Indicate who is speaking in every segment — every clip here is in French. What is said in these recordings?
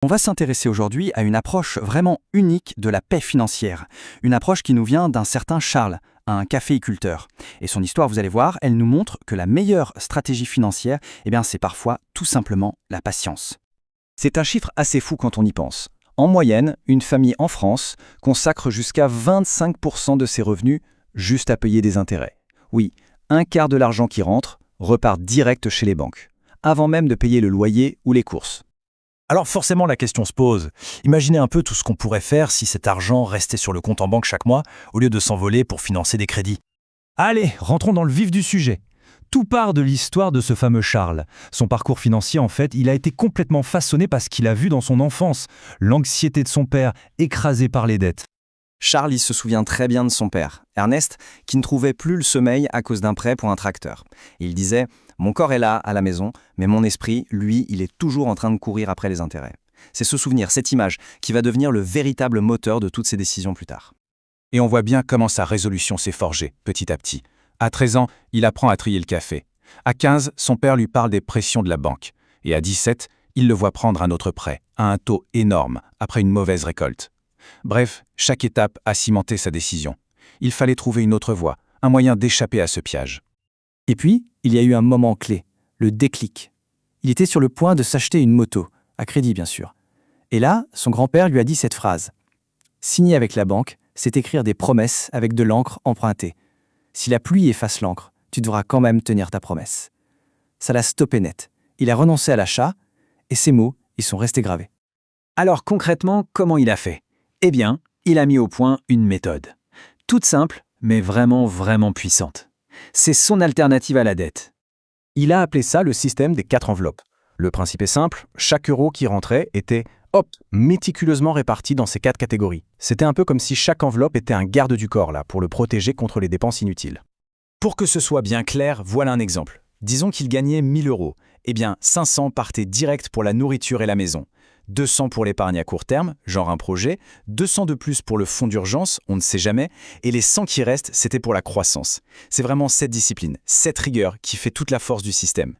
Speaker 1: On va s'intéresser aujourd'hui à une approche vraiment unique de la paix financière. Une approche qui nous vient d'un certain Charles, un caféiculteur. Et son histoire, vous allez voir, elle nous montre que la meilleure stratégie financière, c'est parfois tout simplement la patience. C'est un chiffre assez fou quand on y pense. En moyenne, une famille en France consacre jusqu'à 25% de ses revenus juste à payer des intérêts. Oui, un quart de l'argent qui rentre repart direct chez les banques, avant même de payer le loyer ou les courses.
Speaker 2: Alors forcément, la question se pose. Imaginez un peu tout ce qu'on pourrait faire si cet argent restait sur le compte en banque chaque mois, au lieu de s'envoler pour financer des crédits. Allez, rentrons dans le vif du sujet. Tout part de l'histoire de ce fameux Charles. Son parcours financier, en fait, il a été complètement façonné par ce qu'il a vu dans son enfance, l'anxiété de son père, écrasé par les dettes.
Speaker 1: Charles, il se souvient très bien de son père, Ernest, qui ne trouvait plus le sommeil à cause d'un prêt pour un tracteur. Il disait « Mon corps est là, à la maison, mais mon esprit, lui, il est toujours en train de courir après les intérêts. » C'est ce souvenir, cette image, qui va devenir le véritable moteur de toutes ses décisions plus tard.
Speaker 3: Et on voit bien comment sa résolution s'est forgée, petit à petit. À 13 ans, il apprend à trier le café. À 15, son père lui parle des pressions de la banque. Et à 17, il le voit prendre un autre prêt, à un taux énorme, après une mauvaise récolte. Bref, chaque étape a cimenté sa décision. Il fallait trouver une autre voie, un moyen d'échapper à ce piège.
Speaker 4: Et puis, il y a eu un moment clé, le déclic. Il était sur le point de s'acheter une moto, à crédit bien sûr. Et là, son grand-père lui a dit cette phrase. Signer avec la banque, c'est écrire des promesses avec de l'encre empruntée. Si la pluie efface l'encre, tu devras quand même tenir ta promesse. Ça l'a stoppé net. Il a renoncé à l'achat, et ces mots, ils sont restés gravés.
Speaker 5: Alors concrètement, comment il a fait ? Eh bien, il a mis au point une méthode. Toute simple, mais vraiment puissante. C'est son alternative à la dette.
Speaker 2: Il a appelé ça le système des 4 enveloppes. Le principe est simple, chaque euro qui rentrait était, méticuleusement réparti dans ces 4 catégories. C'était un peu comme si chaque enveloppe était un garde du corps pour le protéger contre les dépenses inutiles.
Speaker 5: Pour que ce soit bien clair, voilà un exemple. Disons qu'il gagnait 1 000 euros. Eh bien, 500 partaient direct pour la nourriture et la maison. 200 pour l'épargne à court terme, genre un projet, 200 de plus pour le fonds d'urgence, on ne sait jamais, et les 100 qui restent, c'était pour la croissance. C'est vraiment cette discipline, cette rigueur qui fait toute la force du système.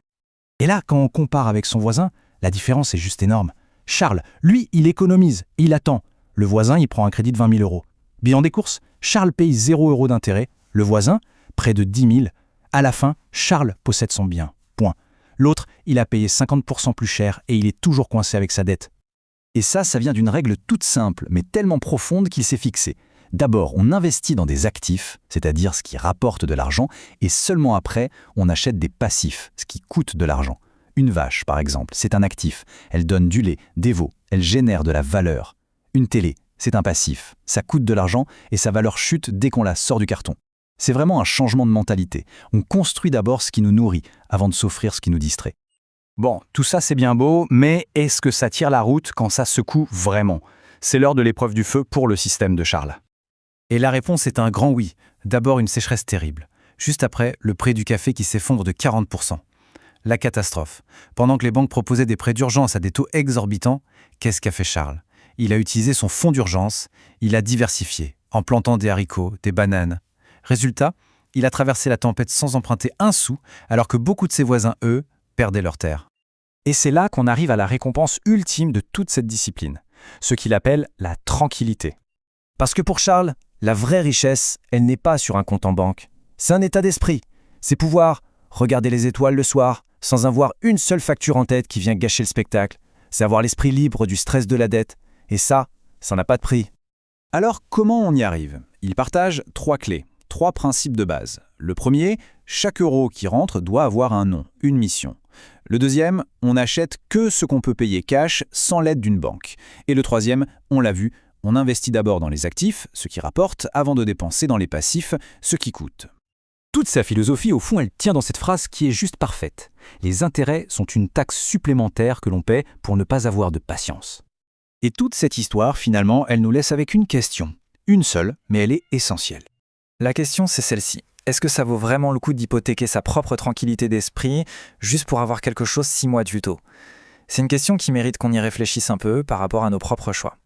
Speaker 2: Et là, quand on compare avec son voisin, la différence est juste énorme. Charles, lui, il économise, il attend. Le voisin, il prend un crédit de 20 000 euros. Bilan des courses, Charles paye 0 € d'intérêt, le voisin, près de 10 000. À la fin, Charles possède son bien. Point. L'autre, il a payé 50% plus cher et il est toujours coincé avec sa dette.
Speaker 4: Et ça vient d'une règle toute simple, mais tellement profonde qu'il s'est fixé. D'abord, on investit dans des actifs, c'est-à-dire ce qui rapporte de l'argent, et seulement après, on achète des passifs, ce qui coûte de l'argent. Une vache, par exemple, c'est un actif. Elle donne du lait, des veaux, elle génère de la valeur. Une télé, c'est un passif. Ça coûte de l'argent et sa valeur chute dès qu'on la sort du carton. C'est vraiment un changement de mentalité. On construit d'abord ce qui nous nourrit, avant de s'offrir ce qui nous distrait.
Speaker 1: Bon, tout ça c'est bien beau, mais est-ce que ça tire la route quand ça secoue vraiment ? C'est l'heure de l'épreuve du feu pour le système de Charles.
Speaker 4: Et la réponse est un grand oui. D'abord une sécheresse terrible. Juste après, le prix du café qui s'effondre de 40%. La catastrophe. Pendant que les banques proposaient des prêts d'urgence à des taux exorbitants, qu'est-ce qu'a fait Charles ? Il a utilisé son fonds d'urgence, il a diversifié, en plantant des haricots, des bananes. Résultat, il a traversé la tempête sans emprunter un sou, alors que beaucoup de ses voisins, eux, perdaient leurs terres.
Speaker 1: Et c'est là qu'on arrive à la récompense ultime de toute cette discipline, ce qu'il appelle la tranquillité.
Speaker 4: Parce que pour Charles, la vraie richesse, elle n'est pas sur un compte en banque. C'est un état d'esprit. C'est pouvoir regarder les étoiles le soir, sans avoir une seule facture en tête qui vient gâcher le spectacle. C'est avoir l'esprit libre du stress de la dette. Et ça n'a pas de prix.
Speaker 5: Alors comment on y arrive ? Il partage 3 clés, 3 principes de base. Le premier, chaque euro qui rentre doit avoir un nom, une mission. Le deuxième, on n'achète que ce qu'on peut payer cash sans l'aide d'une banque. Et le troisième, on l'a vu, on investit d'abord dans les actifs, ce qui rapporte, avant de dépenser dans les passifs, ce qui coûte.
Speaker 4: Toute sa philosophie, au fond, elle tient dans cette phrase qui est juste parfaite. Les intérêts sont une taxe supplémentaire que l'on paie pour ne pas avoir de patience.
Speaker 1: Et toute cette histoire, finalement, elle nous laisse avec une question. Une seule, mais elle est essentielle.
Speaker 6: La question, c'est celle-ci. Est-ce que ça vaut vraiment le coup d'hypothéquer sa propre tranquillité d'esprit juste pour avoir quelque chose 6 mois plus tôt ? C'est une question qui mérite qu'on y réfléchisse un peu par rapport à nos propres choix.